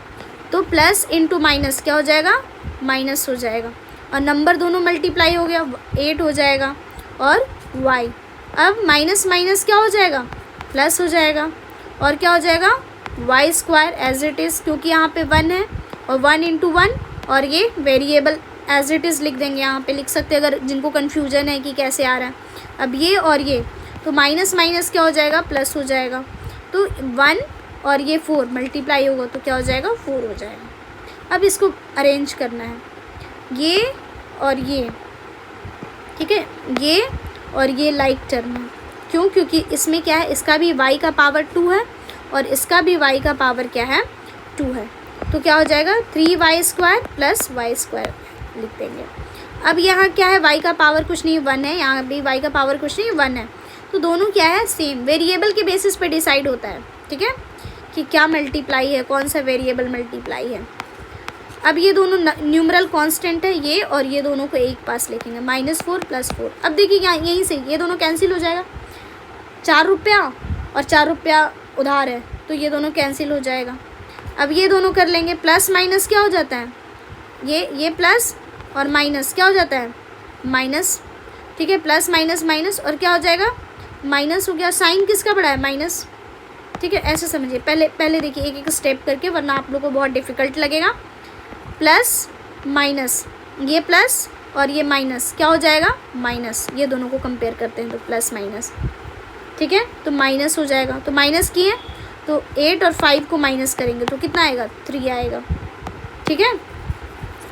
[SPEAKER 1] तो प्लस इंटू माइनस क्या हो जाएगा माइनस हो जाएगा, और नंबर दोनों मल्टीप्लाई हो गया 8 हो जाएगा, और y, अब माइनस माइनस क्या हो जाएगा प्लस हो जाएगा, और क्या हो जाएगा y² एज इट इज़, क्योंकि यहाँ पे 1 है, और 1 × 1, और ये वेरिएबल एज इट इज़ लिख देंगे, यहाँ पे लिख सकते हैं अगर जिनको कन्फ्यूजन है कि कैसे आ रहा है। अब ये और ये, तो माइनस माइनस क्या हो जाएगा, प्लस हो जाएगा। तो 1 और ये 4 मल्टीप्लाई होगा तो क्या हो जाएगा, 4 हो जाएगा। अब इसको अरेंज करना है, ये और ये, ठीक है, ये और ये लाइक टर्म है। क्यों? क्योंकि इसमें क्या है, इसका भी y का पावर 2 है और इसका भी y का पावर क्या है, 2 है। तो क्या हो जाएगा, 3y² प्लस y² लिख देंगे। अब यहाँ क्या है, y का पावर कुछ नहीं 1 है, यहाँ भी y का पावर कुछ नहीं 1 है। तो दोनों क्या है, सेम। वेरिएबल के बेसिस पे डिसाइड होता है, ठीक है, कि क्या मल्टीप्लाई है, कौन सा वेरिएबल मल्टीप्लाई है। अब ये दोनों न्यूमरल कांस्टेंट है, ये और ये दोनों को एक पास लिखेंगे, -4 + 4। अब देखिए यहाँ यहीं से ये दोनों कैंसिल हो जाएगा, 4 रुपया और 4 रुपया उधार है तो ये दोनों कैंसिल हो जाएगा। अब ये दोनों कर लेंगे, प्लस माइनस क्या हो जाता है, ये प्लस और माइनस क्या हो जाता है, माइनस, ठीक है, प्लस माइनस माइनस और क्या हो जाएगा, माइनस हो गया। साइन किसका बड़ा है, माइनस, ठीक है, ऐसे समझिए। पहले देखिए एक एक स्टेप करके, वरना आप लोगों को बहुत डिफिकल्ट लगेगा। प्लस माइनस, ये प्लस और ये माइनस क्या हो जाएगा, माइनस। ये दोनों को कंपेयर करते हैं तो प्लस माइनस, ठीक है, तो माइनस हो जाएगा। तो माइनस किए तो 8 और 5 को माइनस करेंगे तो कितना आएगा, 3 आएगा, ठीक है।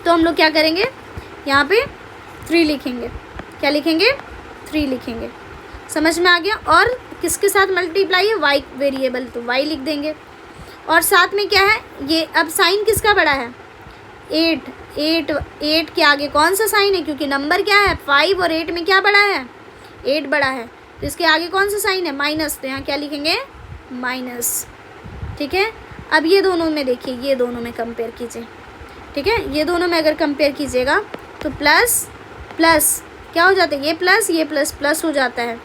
[SPEAKER 1] तो हम लोग क्या करेंगे, यहाँ पे 3 लिखेंगे, क्या लिखेंगे, 3 लिखेंगे। समझ में आ गया। और किसके साथ मल्टीप्लाई है, y वेरिएबल, तो y लिख देंगे। और साथ में क्या है, ये अब साइन किसका बड़ा है, 8 के आगे कौन सा साइन है, क्योंकि नंबर क्या है 5 और 8 में क्या बड़ा है, 8 बड़ा है, तो इसके आगे कौन सा साइन है, माइनस, तो यहाँ क्या लिखेंगे, माइनस, ठीक है। अब ये दोनों में देखिए, ये दोनों में कंपेयर कीजिए, ठीक है, ये दोनों में अगर कंपेयर कीजिएगा तो प्लस प्लस क्या हो जाता है, ये प्लस प्लस हो जाता है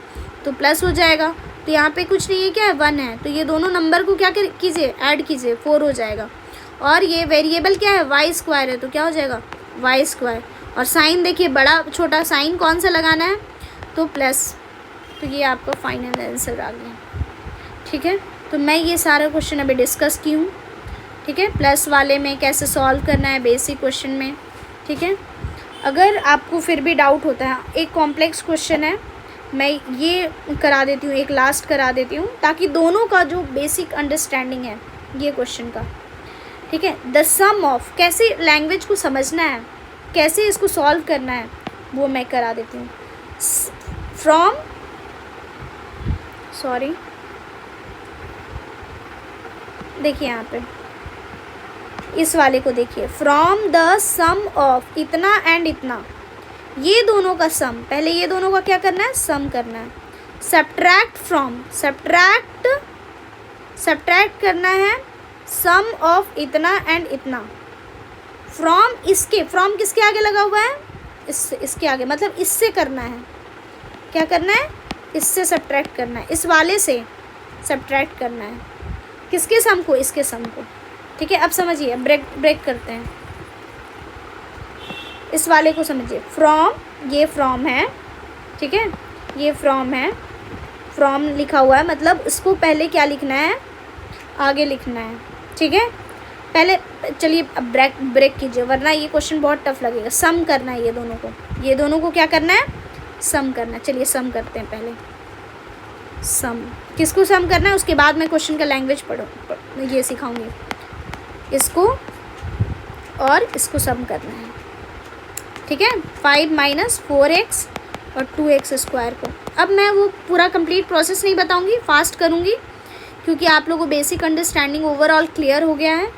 [SPEAKER 1] तो प्लस हो जाएगा। तो यहाँ पे कुछ नहीं है, क्या है, 1 है, तो ये दोनों नंबर को क्या कीजिए, ऐड कीजिए, 4 हो जाएगा। और ये वेरिएबल क्या है, y² है, तो क्या हो जाएगा, y²। और साइन देखिए, बड़ा छोटा साइन कौन सा लगाना है, तो प्लस। तो ये आपका फाइनल आंसर आ गया, ठीक है। तो मैं ये सारा क्वेश्चन अभी डिस्कस की हूँ, ठीक है, प्लस वाले में कैसे सॉल्व करना है, बेसिक क्वेश्चन में, ठीक है। अगर आपको फिर भी डाउट होता है, एक कॉम्प्लेक्स क्वेश्चन है, मैं ये करा देती हूँ, एक लास्ट करा देती हूँ, ताकि दोनों का जो बेसिक अंडरस्टैंडिंग है ये क्वेश्चन का, ठीक है। द सम ऑफ, कैसे लैंग्वेज को समझना है, कैसे इसको सॉल्व करना है, वो मैं करा देती हूँ। फ्रॉम, सॉरी, देखिए यहाँ पे इस वाले को देखिए, फ्रॉम द सम ऑफ इतना एंड इतना, ये दोनों का सम, पहले ये दोनों का क्या करना है, सम करना है। सब्ट्रैक्ट फ्रॉम, सब्ट्रैक्ट करना है सम ऑफ इतना एंड इतना, फ्रॉम इसके, फ्रॉम किसके आगे लगा हुआ है, इसके आगे, मतलब इससे करना है, क्या करना है, इससे सब्ट्रैक्ट करना है, इस वाले से सब्ट्रैक्ट करना है, किसके सम को, इसके सम को, ठीक है। अब समझिए, ब्रेक करते हैं, इस वाले को समझिए। फ्रॉम, ये फ्रॉम है, ठीक है, ये फ्रॉम है, फ्रॉम लिखा हुआ है, मतलब इसको पहले क्या लिखना है, आगे लिखना है, ठीक है। पहले चलिए अब ब्रेक कीजिए, वरना ये क्वेश्चन बहुत टफ लगेगा। सम करना है ये दोनों को क्या करना है, सम करना है। चलिए सम करते हैं, पहले सम, किसको सम करना है, उसके बाद मैं क्वेश्चन का लैंग्वेज पढ़ो ये सिखाऊंगी, इसको और इसको सम करना है, ठीक है। 5 - 4x और 2x² को। अब मैं वो पूरा कंप्लीट प्रोसेस नहीं बताऊंगी, फास्ट करूंगी, क्योंकि आप लोगों को बेसिक अंडरस्टैंडिंग ओवरऑल क्लियर हो गया है।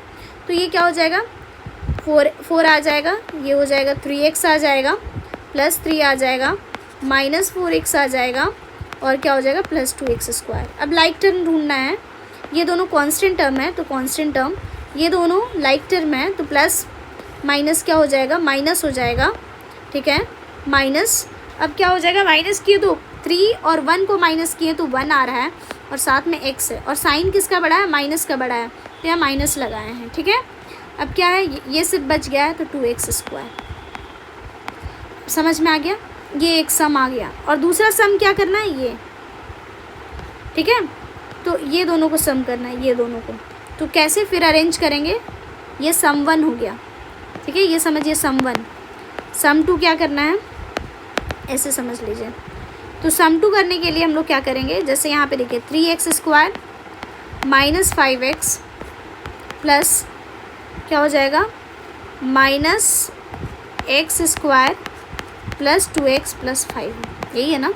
[SPEAKER 1] तो ये क्या हो जाएगा, 4 आ जाएगा, ये हो जाएगा 3x आ जाएगा, +3 आ जाएगा, -4x आ जाएगा, और क्या हो जाएगा, +2x²। अब लाइक टर्म ढूंढना है, ये दोनों कांस्टेंट टर्म है तो कांस्टेंट टर्म, ये दोनों लाइक टर्म है तो प्लस माइनस क्या हो जाएगा, माइनस हो जाएगा, ठीक है, माइनस। अब क्या हो जाएगा, माइनस किए तो 3 और 1 को माइनस किए तो 1 आ रहा है, और साथ में x है, और साइन किसका बड़ा है, माइनस का बड़ा है, तो यहाँ माइनस लगाए हैं, ठीक है। अब क्या है, ये सिर्फ बच गया है तो 2x²। समझ में आ गया, ये एक सम आ गया। और दूसरा सम क्या करना है, ये, ठीक है, तो ये दोनों को सम करना है, ये दोनों को। तो कैसे फिर अरेंज करेंगे, ये सम 1 हो गया, ठीक है, ये समझिए सम 1। सम 2 क्या करना है, ऐसे समझ लीजिए, तो सम टू करने के लिए हम लोग क्या करेंगे, जैसे यहाँ पे देखिए 3x² माइनस 5x प्लस क्या हो जाएगा -x² प्लस 2x प्लस 5, यही है ना।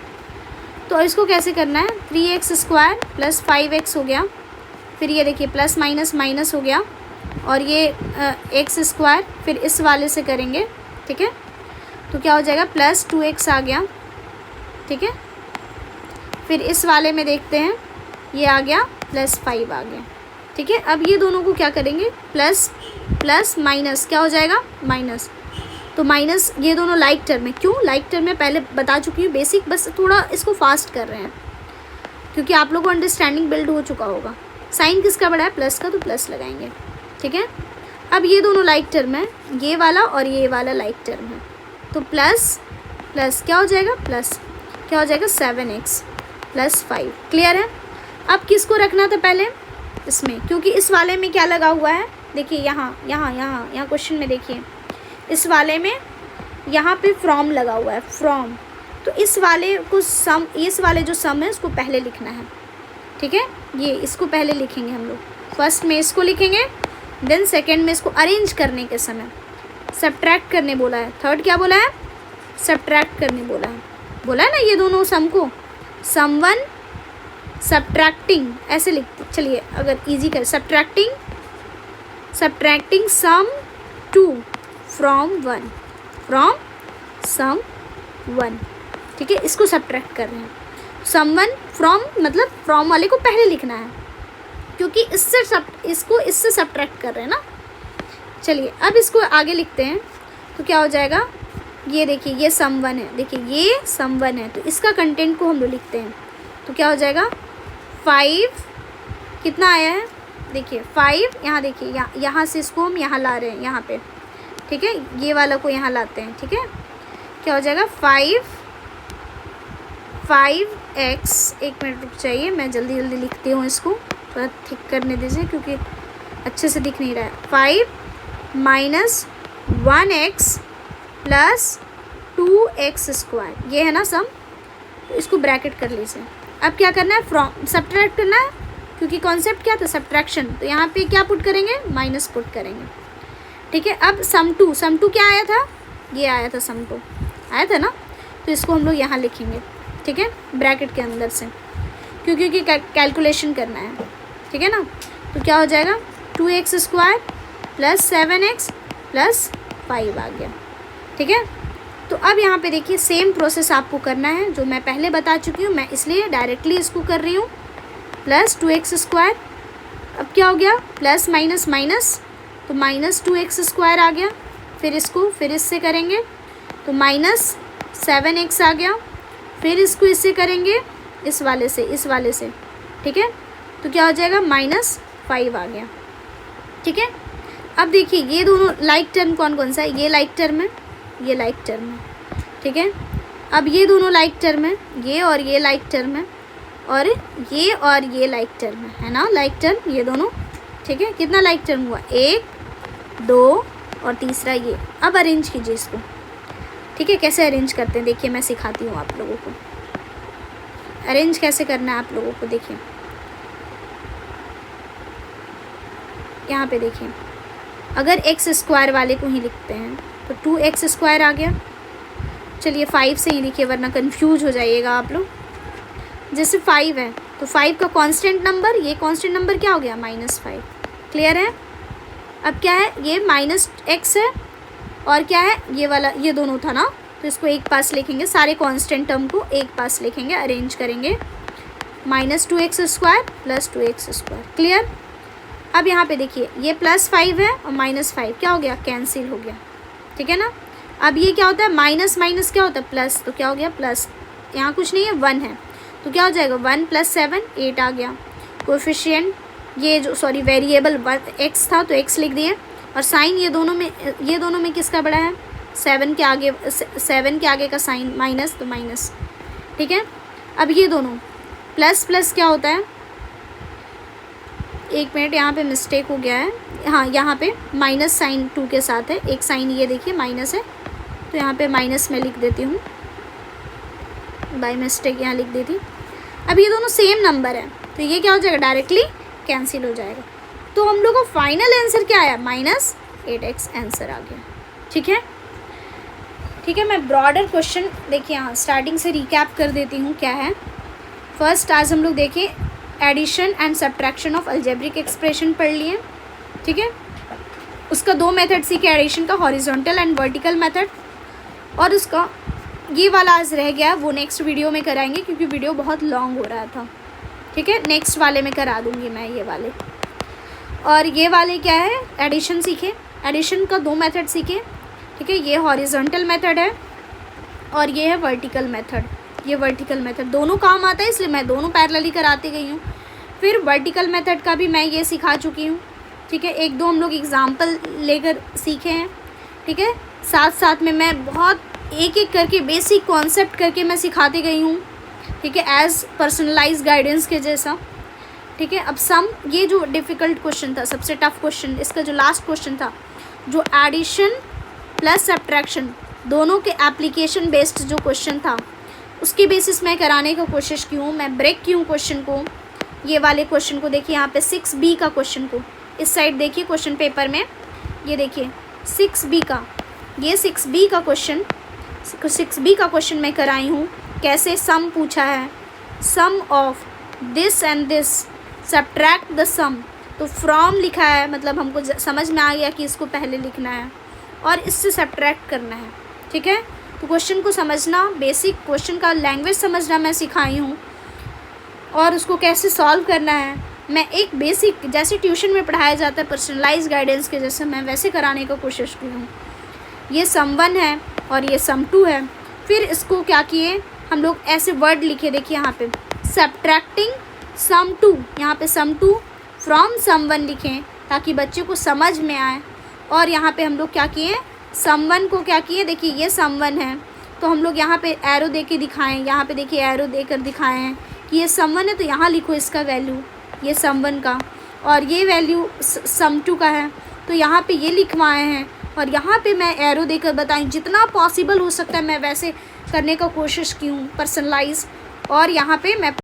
[SPEAKER 1] तो इसको कैसे करना है, 3x² प्लस 5x हो गया, फिर ये देखिए प्लस माइनस माइनस हो गया, और ये x², फिर इस वाले से करेंगे, ठीक है। तो क्या हो जाएगा प्लस 2x आ गया, ठीक है। फिर इस वाले में देखते हैं, ये आ गया प्लस 5 आ गया, ठीक है। अब ये दोनों को क्या करेंगे, प्लस प्लस माइनस क्या हो जाएगा माइनस, तो माइनस, ये दोनों लाइक टर्म में, क्यों लाइक टर्म में पहले बता चुकी हूँ बेसिक, बस थोड़ा इसको फास्ट कर रहे हैं क्योंकि आप लोगों को अंडरस्टैंडिंग बिल्ड हो चुका होगा। साइन किसका बड़ा है, प्लस का, तो प्लस लगाएंगे, ठीक है। अब ये दोनों लाइक टर्म है, ये वाला और ये वाला लाइक टर्म है, तो प्लस प्लस क्या हो जाएगा, प्लस क्या हो जाएगा 7x प्लस 5, क्लियर है। अब किसको रखना था पहले इसमें, क्योंकि इस वाले में क्या लगा हुआ है, देखिए यहाँ यहाँ यहाँ यहाँ क्वेश्चन में देखिए, इस वाले में यहाँ पे फ्रॉम लगा हुआ है, फ्रॉम, तो इस वाले को सम, इस वाले जो सम है उसको पहले लिखना है, ठीक है। ये इसको पहले लिखेंगे हम लोग, फर्स्ट में इसको लिखेंगे, देन सेकंड में इसको अरेंज करने के समय सब्ट्रैक्ट करने बोला है, थर्ड क्या बोला है, सब्ट्रैक्ट करने बोला है ना, ये दोनों सम को सम 1 सब्ट्रैक्टिंग ऐसे लिखते, चलिए अगर इजी कर, subtracting some 2 from 1, from some 1, ठीक है। इसको सब्ट्रैक्ट कर रहे हैं, सम 1 फ्रॉम, मतलब फ्रॉम वाले को पहले लिखना है क्योंकि इससे सब्ट्रैक्ट कर रहे हैं ना। चलिए अब इसको आगे लिखते हैं, तो क्या हो जाएगा, ये देखिए ये सम 1 है, देखिए ये सम 1 है, तो इसका कंटेंट को हम लोग लिखते हैं, तो क्या हो जाएगा 5, कितना आया है, देखिए 5, यहाँ देखिए यहाँ से इसको हम यहाँ ला रहे हैं, यहाँ पे, ठीक है, ये वाला को यहाँ लाते हैं, ठीक है। क्या हो जाएगा 5x, एक मिनट रुक जाइए, मैं जल्दी जल्दी लिखती हूँ, इसको थोड़ा ठीक करने दीजिए क्योंकि अच्छे से दिख नहीं रहा है। 5 माइनस 1x प्लस 2x², ये है ना सम, तो इसको ब्रैकेट कर लीजिए। अब क्या करना है, फ्रॉम सब्ट्रैक्ट करना है, क्योंकि कॉन्सेप्ट क्या था, सब्ट्रैक्शन, तो यहाँ पे क्या पुट करेंगे, माइनस पुट करेंगे, ठीक है। अब सम टू क्या आया था, ये आया था, सम 2 आया था ना, तो इसको हम लोग यहाँ लिखेंगे, ठीक है, ब्रैकेट के अंदर से, क्योंकि कैलकुलेशन करना है, ठीक है ना। तो क्या हो जाएगा 2x² प्लस 7x प्लस 5 आ गया, ठीक है। तो अब यहाँ पे देखिए सेम प्रोसेस आपको करना है जो मैं पहले बता चुकी हूँ, मैं इसलिए डायरेक्टली इसको कर रही हूँ, प्लस 2x², अब क्या हो गया प्लस माइनस माइनस, तो माइनस 2x² आ गया, फिर इसको फिर इससे करेंगे तो माइनस 7x आ गया, फिर इसको इससे करेंगे, इस वाले से, ठीक है। तो क्या हो जाएगा -5 आ गया, ठीक है। अब देखिए ये दोनों लाइक टर्म कौन कौन सा है, ये लाइक टर्म है, ये लाइक टर्म है, ठीक है। अब ये दोनों लाइक टर्म है, ये और ये लाइक टर्म है, और ये लाइक टर्म है ना, लाइक टर्म ये दोनों, ठीक है। कितना लाइक टर्म हुआ, 1 2 और तीसरा ये। अब अरेंज कीजिए इसको, ठीक है। कैसे अरेंज करते हैं देखिए, मैं सिखाती हूँ आप लोगों को अरेंज कैसे करना है आप लोगों को। देखिए यहाँ पे देखिए, अगर x² वाले को ही लिखते हैं तो 2x² आ गया। चलिए 5 से ही लिखिए वरना कंफ्यूज हो जाइएगा आप लोग। जैसे 5 है तो 5 का कांस्टेंट नंबर, ये कांस्टेंट नंबर क्या हो गया -5, क्लियर है। अब क्या है, ये -x है और क्या है ये वाला, ये दोनों था ना, तो इसको एक पास लिखेंगे, सारे कांस्टेंट टर्म को एक पास लिखेंगे, अरेंज करेंगे, -2x² प्लस 2x², क्लियर। अब यहाँ पे देखिए ये +5 है और -5 क्या हो गया, कैंसिल हो गया, ठीक है ना। अब ये क्या होता है, माइनस माइनस क्या होता है प्लस, तो क्या हो गया प्लस, यहाँ कुछ नहीं है 1 है तो क्या हो जाएगा 1 + 7 8 आ गया। कोएफिशिएंट ये जो वेरिएबल x था तो x लिख दिए, और साइन ये दोनों में किसका बड़ा है, 7 के आगे का साइन माइनस, तो माइनस, ठीक है। अब ये दोनों प्लस प्लस क्या होता है, एक मिनट यहाँ पे मिस्टेक हो गया है, हाँ यहाँ पे माइनस साइन 2 के साथ है, एक साइन ये देखिए माइनस है, तो यहाँ पे माइनस में लिख देती हूँ, बाय मिस्टेक यहाँ लिख दी थी। अब ये दोनों सेम नंबर है तो ये क्या हो जाएगा, डायरेक्टली कैंसिल हो जाएगा। तो हम लोग को फाइनल आंसर क्या आया, -8x आंसर आ गया। ठीक है, ठीक है। मैं ब्रॉडर क्वेश्चन देखिए यहाँ स्टार्टिंग से रिकैप कर देती हूँ क्या है। फर्स्ट आज हम लोग देखें addition and subtraction of algebraic expression पढ़ लिए। ठीक है, उसका 2 मेथड सीखे, एडिशन का हॉरिजॉन्टल एंड वर्टिकल मेथड, और उसका ये वाला आज रह गया, वो नेक्स्ट वीडियो में कराएंगे क्योंकि वीडियो बहुत लॉन्ग हो रहा था। ठीक है, नेक्स्ट वाले में करा दूँगी मैं ये वाले। और ये वाले क्या है, एडिशन सीखे, एडिशन का 2 मेथड सीखे। ठीक है, ये हॉरिजॉन्टल मेथड है और ये है वर्टिकल मेथड। ये वर्टिकल मेथड दोनों काम आता है इसलिए मैं दोनों पैरेलली कराती गई हूँ। फिर वर्टिकल मेथड का भी मैं ये सिखा चुकी हूँ। ठीक है, 1-2 हम लोग एग्जाम्पल लेकर सीखे हैं। ठीक है, साथ साथ में मैं बहुत एक एक करके बेसिक कॉन्सेप्ट करके मैं सिखाती गई हूँ। ठीक है, एज पर्सनलाइज गाइडेंस के जैसा। ठीक है, अब सम, ये जो डिफ़िकल्ट क्वेश्चन था, सबसे टफ क्वेश्चन, इसका जो लास्ट क्वेश्चन था, जो एडिशन प्लस सब्ट्रैक्शन दोनों के एप्लीकेशन बेस्ड जो क्वेश्चन था, उसकी बेसिस में कराने का कोशिश की हूँ। मैं ब्रेक की हूँ क्वेश्चन को, ये वाले क्वेश्चन को देखिए यहाँ पे 6B का क्वेश्चन को इस साइड देखिए क्वेश्चन पेपर में, ये देखिए 6B का, ये 6B का क्वेश्चन, 6B का क्वेश्चन मैं कराई हूँ। कैसे सम पूछा है, sum of this and this, subtract the sum, तो फ्रॉम लिखा है, मतलब हमको समझ में आ गया कि इसको पहले लिखना है और इससे सब्ट्रैक्ट करना है। ठीक है, तो क्वेश्चन को समझना, बेसिक क्वेश्चन का लैंग्वेज समझना मैं सिखाई हूँ और उसको कैसे सॉल्व करना है मैं एक बेसिक, जैसे ट्यूशन में पढ़ाया जाता है पर्सनलाइज गाइडेंस के जैसे, मैं वैसे कराने का कोशिश की हूँ। ये सम 1 है और ये सम 2 है। फिर इसको क्या किए हम लोग, ऐसे वर्ड लिखे, देखिए यहाँ पे सब्ट्रैक्टिंग सम 2, यहाँ पे सम 2 फ्रॉम सम 1 लिखें ताकि बच्चे को समझ में आए। और यहाँ पे हम लोग क्या किए, सम 1 को क्या किए, देखिए ये सम 1 है तो हम लोग यहाँ पे एरो दे के दिखाएँ, यहाँ पे देखिए एरो देकर दिखाए हैं कि ये सम 1 है तो यहाँ लिखो इसका वैल्यू, ये सम 1 का, और ये वैल्यू सम 2 का है तो यहाँ पे ये लिखवाए हैं। और यहाँ पे मैं एरो देकर बताई, जितना पॉसिबल हो सकता है मैं वैसे करने का कोशिश की हूँ पर्सनलाइज। और यहाँ पे मैं